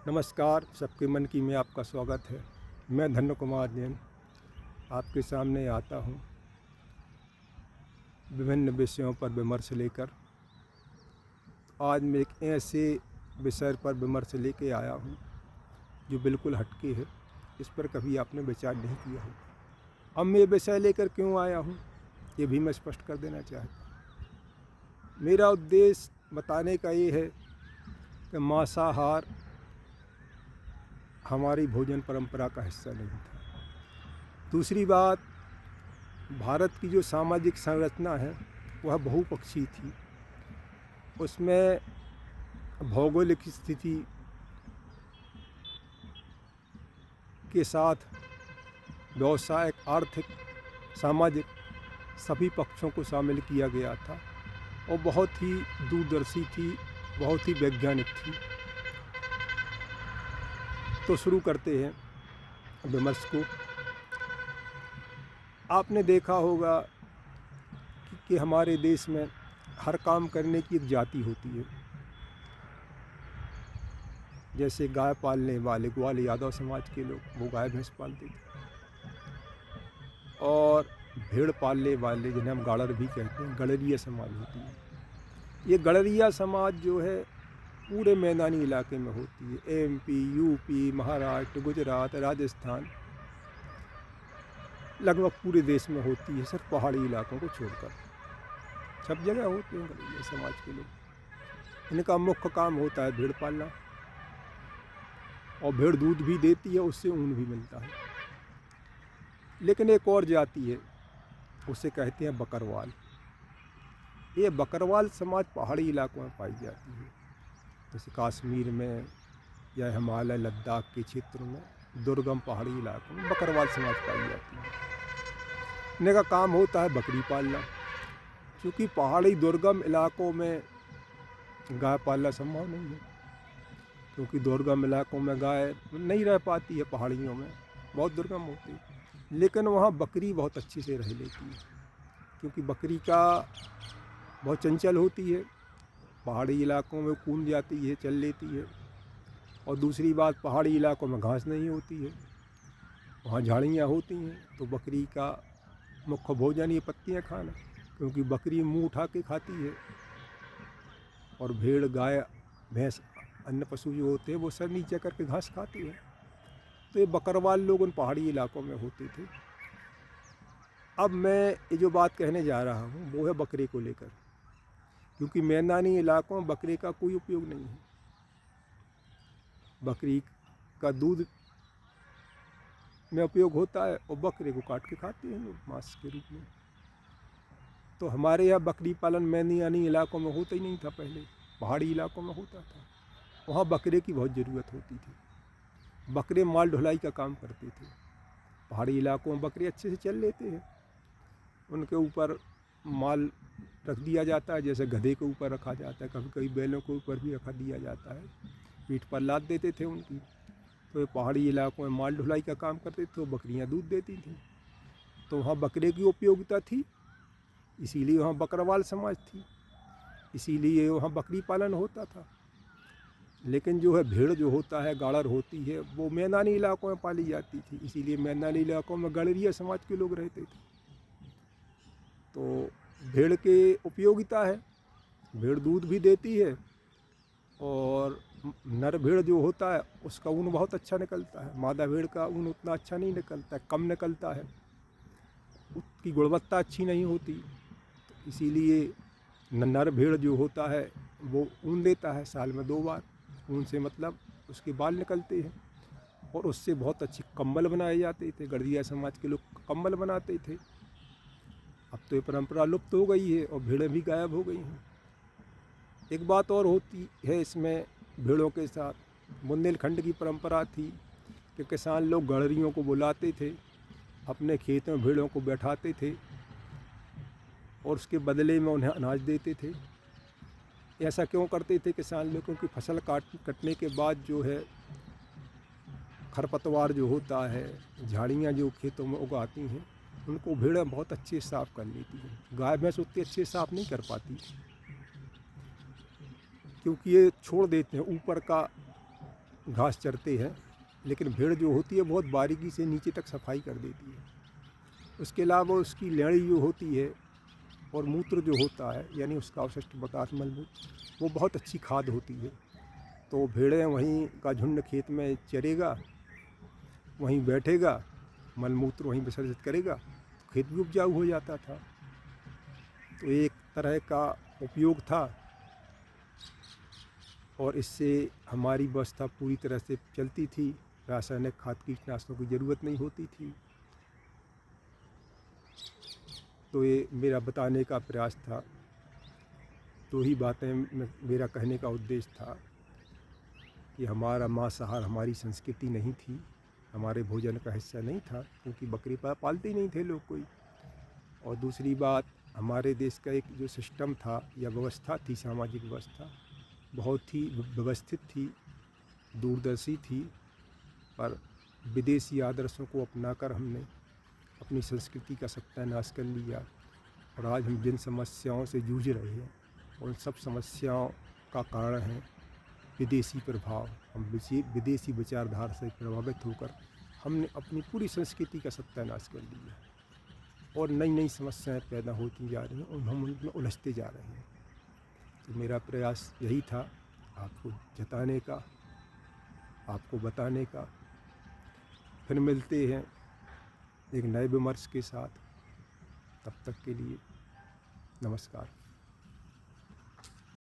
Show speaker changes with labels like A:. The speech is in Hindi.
A: नमस्कार, सबके मन की में आपका स्वागत है। मैं धन्य कुमार जैन आपके सामने आता हूँ विभिन्न विषयों पर विमर्श लेकर। आज मैं एक ऐसे विषय पर विमर्श लेके आया हूँ जो बिल्कुल हटके है, इस पर कभी आपने विचार नहीं किया हो। अब मैं ये विषय लेकर क्यों आया हूँ ये भी मैं स्पष्ट कर देना चाहता हूँ। मेरा उद्देश्य बताने का ये है कि मांसाहार हमारी भोजन परंपरा का हिस्सा नहीं था। दूसरी बात, भारत की जो सामाजिक संरचना है वह बहुपक्षीय थी। उसमें भौगोलिक स्थिति के साथ व्यवसायिक, आर्थिक, सामाजिक सभी पक्षों को शामिल किया गया था और बहुत ही दूरदर्शी थी, बहुत ही वैज्ञानिक थी। तो शुरू करते हैं विमर्श को। आपने देखा होगा कि हमारे देश में हर काम करने की एक जाति होती है। जैसे गाय पालने वाले ग्वाल यादव समाज के लोग वो गाय भैंस पालते थे, और भेड़ पालने वाले जिन्हें हम गाड़र भी कहते हैं, गड़रिया समाज होती है। ये गड़रिया समाज जो है पूरे मैदानी इलाके में होती है। एमपी, यूपी, महाराष्ट्र, गुजरात, राजस्थान, लगभग पूरे देश में होती है, सिर्फ पहाड़ी इलाकों को छोड़कर। सब जगह होते हैं गड़रिया समाज के लोग। इनका मुख्य काम होता है भेड़ पालना, और भेड़ दूध भी देती है, उससे ऊन भी मिलता है। लेकिन एक और जाति है, उसे कहते हैं बकरवाल। ये बकरवाल समाज पहाड़ी इलाकों में पाई जाती है, जैसे कश्मीर में या हिमालय, लद्दाख के क्षेत्र में, दुर्गम पहाड़ी इलाकों में बकरवाल समाज पाई जाती है। इनका काम होता है बकरी पालना, क्योंकि पहाड़ी दुर्गम इलाकों में गाय पालना संभव नहीं है, क्योंकि दुर्गम इलाकों में गाय नहीं रह पाती है, पहाड़ियों में बहुत दुर्गम होती है। लेकिन वहाँ बकरी बहुत अच्छे से रह लेती है, क्योंकि बकरी का बहुत चंचल होती है, पहाड़ी इलाकों में कूद जाती है, चल लेती है। और दूसरी बात, पहाड़ी इलाकों में घास नहीं होती है, वहाँ झाड़ियाँ होती हैं। तो बकरी का मुख्य भोजन ये पत्तियाँ खाना, क्योंकि बकरी मुँह उठा के खाती है, और भेड़, गाय, भैंस, अन्य पशु जो होते हैं वो सर नीचे करके घास खाते हैं। तो ये बकरवाल लोग उन पहाड़ी इलाकों में होते थे। अब मैं ये जो बात कहने जा रहा हूँ वो है बकरे को लेकर, क्योंकि मैदानी इलाकों में बकरे का कोई उपयोग नहीं है। बकरी का दूध में उपयोग होता है, और बकरे को काट के खाते हैं लोग मांस के रूप में। तो हमारे यहाँ बकरी पालन मैदानी इलाकों में होता ही नहीं था पहले, पहाड़ी इलाकों में होता था। वहाँ बकरे की बहुत ज़रूरत होती थी। बकरे माल ढुलाई का काम करते थे। पहाड़ी इलाकों में बकरे अच्छे से चल लेते हैं, उनके ऊपर माल रख दिया जाता है, जैसे गधे के ऊपर रखा जाता है, कभी कभी बैलों के ऊपर भी रखा दिया जाता है, पीठ पर लाद देते थे उनकी। तो ये पहाड़ी इलाकों में माल ढुलाई का काम करते थे, तो बकरियां दूध देती थीं। तो वहाँ बकरे की उपयोगिता थी, इसीलिए वहाँ बकरवाल समाज थी, इसीलिए वहाँ बकरी पालन होता था। लेकिन जो है भेड़ जो होता है, गाड़र होती है, वो मैदानी इलाकों में पाली जाती थी, इसीलिए मैदानी इलाकों में गड़रिया समाज के लोग रहते थे। तो भेड़ के उपयोगिता है, भेड़ दूध भी देती है, और नर भेड़ जो होता है उसका ऊन बहुत अच्छा निकलता है। मादा भेड़ का ऊन उतना अच्छा नहीं निकलता है, कम निकलता है, उसकी गुणवत्ता अच्छी नहीं होती। तो इसीलिए नर भेड़ जो होता है वो ऊन देता है साल में 2 बार। ऊन से मतलब उसके बाल निकलते हैं, और उससे बहुत अच्छे कंबल बनाए जाते थे। गड़रिया समाज के लोग कंबल बनाते थे। अब तो ये परंपरा लुप्त हो गई है, और भेड़ें भी गायब हो गई हैं। एक बात और होती है इसमें भेड़ों के साथ, बुंदेलखंड की परंपरा थी कि किसान लोग गड़रियों को बुलाते थे, अपने खेत में भेड़ों को बैठाते थे, और उसके बदले में उन्हें अनाज देते थे। ऐसा क्यों करते थे किसान लोग? क्योंकि फसल कटने के बाद जो है खरपतवार जो होता है, झाड़ियाँ जो खेतों में उगाती हैं, उनको भेड़ें बहुत अच्छे से साफ़ कर लेती हैं। गाय भैंस उतनी अच्छे से साफ़ नहीं कर पाती, क्योंकि ये छोड़ देते हैं ऊपर का घास चरते हैं, लेकिन भेड़ जो होती है बहुत बारीकी से नीचे तक सफाई कर देती है। उसके अलावा उसकी लेड़ी जो होती है और मूत्र जो होता है, यानी उसका अवशिष्ट पदार्थ मलमूत्र, वो बहुत अच्छी खाद होती है। तो भेड़ें वहीं का झुंड खेत में चरेगा, वहीं बैठेगा, मलमूत्र वहीं विसर्जित करेगा, तो खेत भी उपजाऊ हो जाता था। तो एक तरह का उपयोग था और इससे हमारी व्यवस्था पूरी तरह से चलती थी। रासायनिक खाद कीटनाशकों की ज़रूरत नहीं होती थी। तो ये मेरा बताने का प्रयास था। दो ही बातें मेरा कहने का उद्देश्य था कि हमारा मांसाहार हमारी संस्कृति नहीं थी, हमारे भोजन का हिस्सा नहीं था, क्योंकि बकरी पालते ही नहीं थे लोग कोई। और दूसरी बात, हमारे देश का एक जो सिस्टम था या व्यवस्था थी, सामाजिक व्यवस्था, बहुत ही व्यवस्थित थी, दूरदर्शी थी, पर विदेशी आदर्शों को अपनाकर हमने अपनी संस्कृति का सत्यानाश कर लिया। और आज हम जिन समस्याओं से जूझ रहे हैं, उन सब समस्याओं का कारण है विदेशी प्रभाव। हम विदेशी विचारधारा से प्रभावित होकर हमने अपनी पूरी संस्कृति का सत्यानाश कर लिया और नई नई समस्याएं पैदा होती जा रही हैं और हम उनमें उलझते जा रहे हैं। तो मेरा प्रयास यही था, आपको जताने का, आपको बताने का। फिर मिलते हैं एक नए विमर्श के साथ। तब तक के लिए नमस्कार।